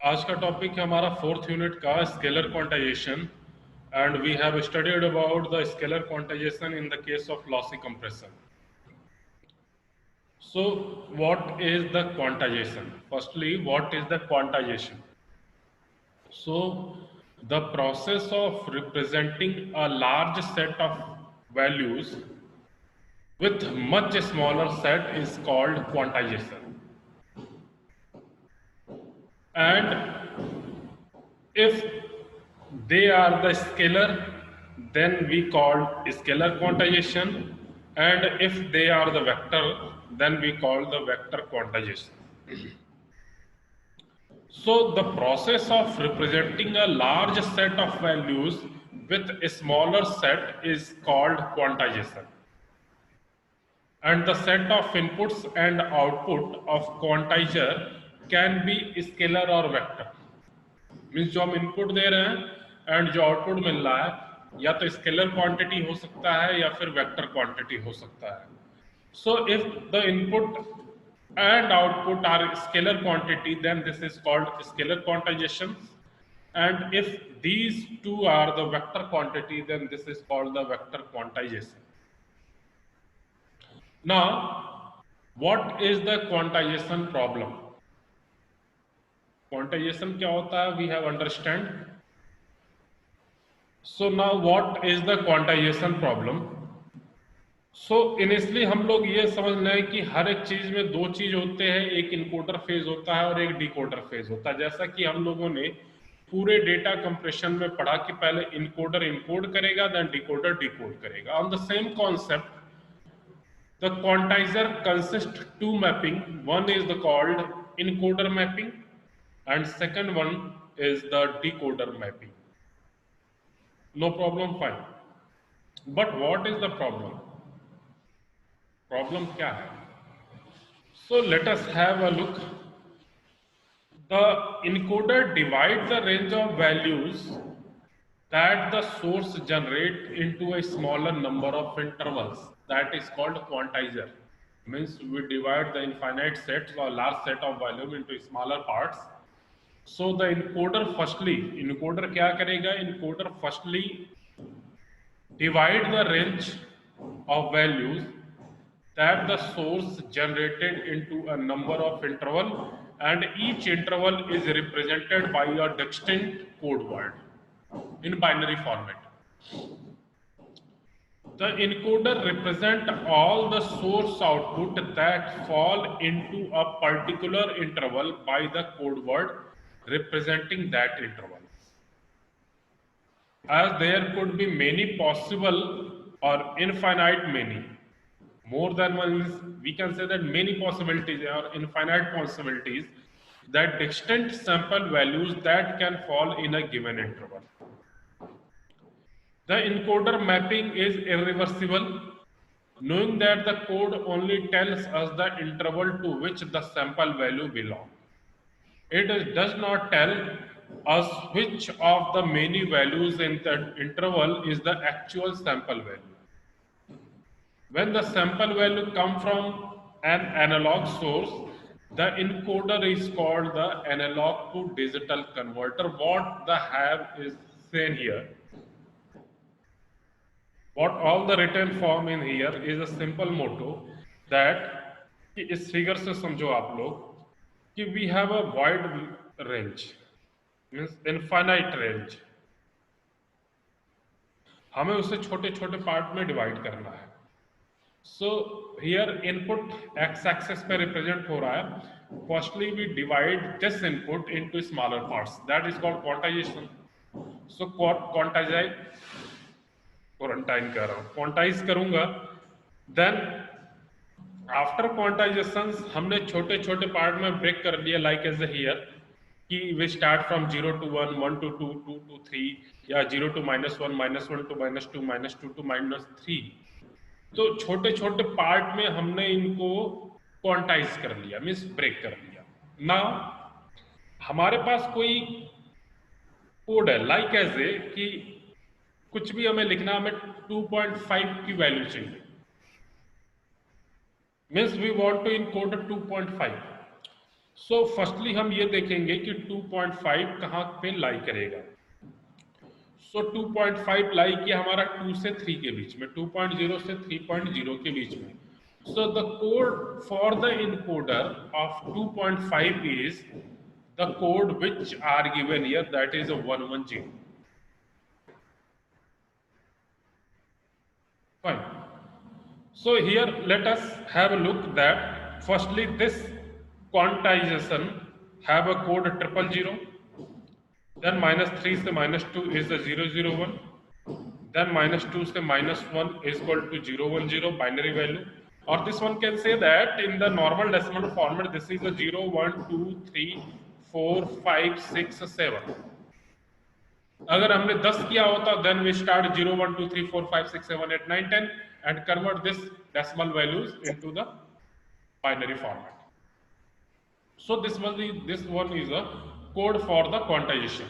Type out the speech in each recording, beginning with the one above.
आज का टॉपिक है हमारा फोर्थ यूनिट का scalar quantization and we have studied about the scalar quantization in the case of lossy compression. So what is the quantization? Firstly, what is the quantization? So the process of representing a large set of values with much smaller set is called quantization. And if they are the scalar, then we call scalar quantization, and if they are the vector, then we call the vector quantization. So the process of representing a large set of values with a smaller set is called quantization. And the set of inputs and output of quantizer can be scalar or vector. Means जो हम input दे रहे हैं and जो output मिल रहा है या तो scalar quantity हो सकता है या फिर वेक्टर क्वांटिटी हो सकता है. So if the input and output are scalar quantity, then this is called scalar quantization, and if these two are the vector quantity, then this is called the vector quantization. Now what is the quantization problem? Quantization क्या होता है, we have understand. So now what is the quantization problem? So initially हम लोग ये समझ रहे हैं कि हर एक चीज में दो चीज होते हैं, एक इनकोडर फेज होता है और एक डिकोडर फेज होता है. जैसा कि हम लोगों ने पूरे डेटा कंप्रेशन में पढ़ा कि पहले इनकोडर इनकोड करेगा देन डिकोडर डिकोड करेगा. On the same concept the quantiser consist two mapping. One is the called encoder mapping and second one is the decoder mapping. No problem, fine. But what is the problem? Problem क्या है? So let us have a look. The encoder divides the range of values that the source generate into a smaller number of intervals. That is called quantizer. Means we divide the infinite sets or large set of volume into smaller parts. So the encoder encoder क्या करेगा? Encoder firstly divide the range of values that the source generated into a number of interval, and each interval is represented by a distinct code word in binary format. The encoder represent all the source output that fall into a particular interval by the code word representing that interval. As there could be many possible or infinite many, more than one is, we can say that many possibilities or infinite possibilities, that distinct sample values that can fall in a given interval. The encoder mapping is irreversible, knowing that the code only tells us the interval to which the sample value belongs. It does not tell us which of the many values in the interval is the actual sample value. When the sample value comes from an analog source, the encoder is called the analog to digital converter. What the have is seen here. What all the written form in here is a simple motto that इस figure से समझो आप लोग कि we have a wide range, means infinite range. हमें उसे छोटे छोटे पार्ट में डिवाइड करना है. So here input x-axis पे represent हो रहा है. Firstly we divide this input into smaller parts. That is called quantization. So quantize करूंगा. Then after quantization हमने छोटे छोटे पार्ट में ब्रेक कर लिया, like as here कि we start from 0 to 1, 1 to 2, 2 to 3, या 0 to -1, -1 to -2, -2 to -3. तो छोटे छोटे पार्ट में हमने इनको क्वांटाइज कर लिया, मीन्स ब्रेक कर लिया. ना हमारे पास कोई कोड है लाइक एज ए कि कुछ भी हमें लिखना, हमें 2.5 की वैल्यू चाहिए, means we want to encode 2.5. So firstly हम ये देखेंगे कि 2.5 कहाँ पे लाई करेगा। सो 2.5 लाई किया हमारा 2 से 3 के बीच में, 2.0 से 3.0 के बीच में। So the code for the encoder of 2.5 is the code which are given here, that is a 110. Fine. So here let us have a look that firstly this quantization have a code 000, then -3 से -2 is the 001, then -2 से -1 is equal to 010 binary value, or this one can say that in the normal decimal format this is a 0 1 2 3 4 5 6 7. अगर हमने 10 किया होता then we start 0 1 2 3 4 5 6 7 8 9 10 and convert this decimal values into the binary format. So this one is a code for the quantization.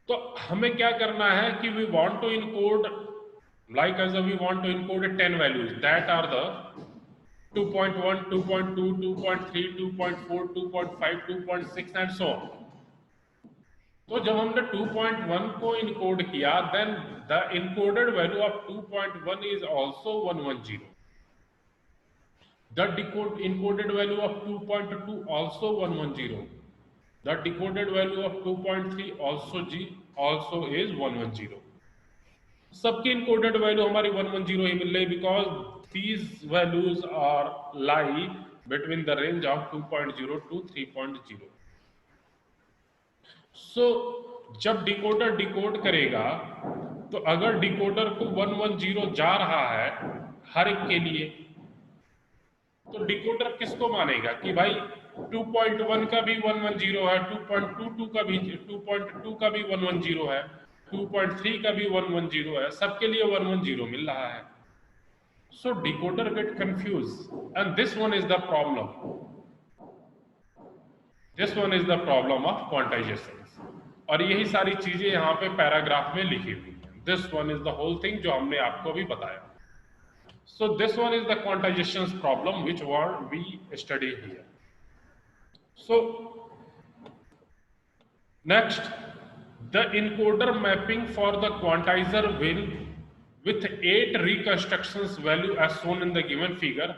तो हमें क्या करना है कि we want to encode, like as we want to encode 10 values that are the 2.1 2.2 2.3 2.4 2.5 2.6 and so on. तो जब हमने 2.1 को इनकोड किया then the encoded value of 2.1 is also 110. The encoded value of 2.2 also 110. The decoded value of 2.3 also is 110. सबकी encoded value हमारी 110 ही मिल रही because these values are lie between the range of 2.0 to 3.0. So जब decoder decode करेगा तो अगर decoder को 110 जा रहा है हर एक के लिए तो डिकोडर किसको मानेगा कि भाई 2.1 का भी 110 है, 2.22 का भी 2.2 का भी 110 है, 2.3 का भी 110 है, सबके लिए 110 मिल रहा है. So decoder get confused and this one is the problem. This one is the problem of quantization. और यही सारी चीजें यहाँ पे पैराग्राफ में लिखी हुई हैं. This one is the whole thing जो हमने आपको भी बताया. So this one is the quantization problem which we study here. So next, the encoder mapping for the quantizer will with 8 reconstructions value as shown in the given figure.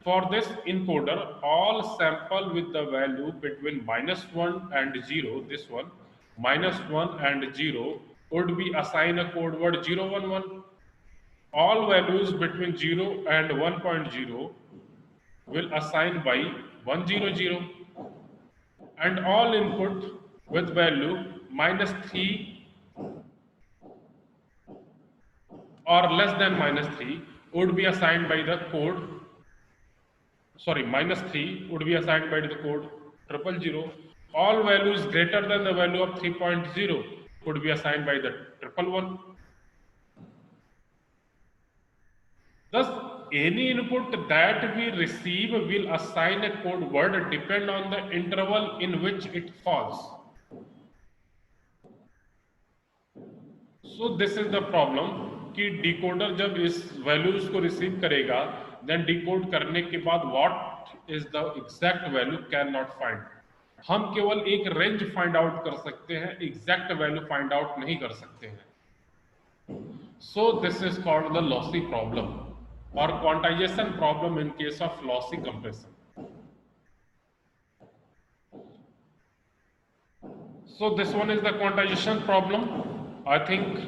For this encoder, all sample with the value between -1 and 0, this one, -1 and 0 would be assigned a code word 011. All values between 0 and 1.0 will assign by 100 and all input with value -3 or less than -3 would be assigned by the code, -3 would be assigned by the code 000. All values greater than the value of 3.0 would be assigned by the 111. Thus, any input that we receive will assign a code word depend on the interval in which it falls. So this is the problem कि decoder जब इस values को receive करेगा then decode करने के बाद what is the exact value can not find. हम केवल एक रेंज फाइंड आउट कर सकते हैं, एग्जैक्ट वैल्यू फाइंड आउट नहीं कर सकते हैं. So this is called the lossy problem or quantization problem in case of lossy compression. So this one is the quantization problem. I think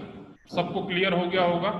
सबको clear हो गया होगा.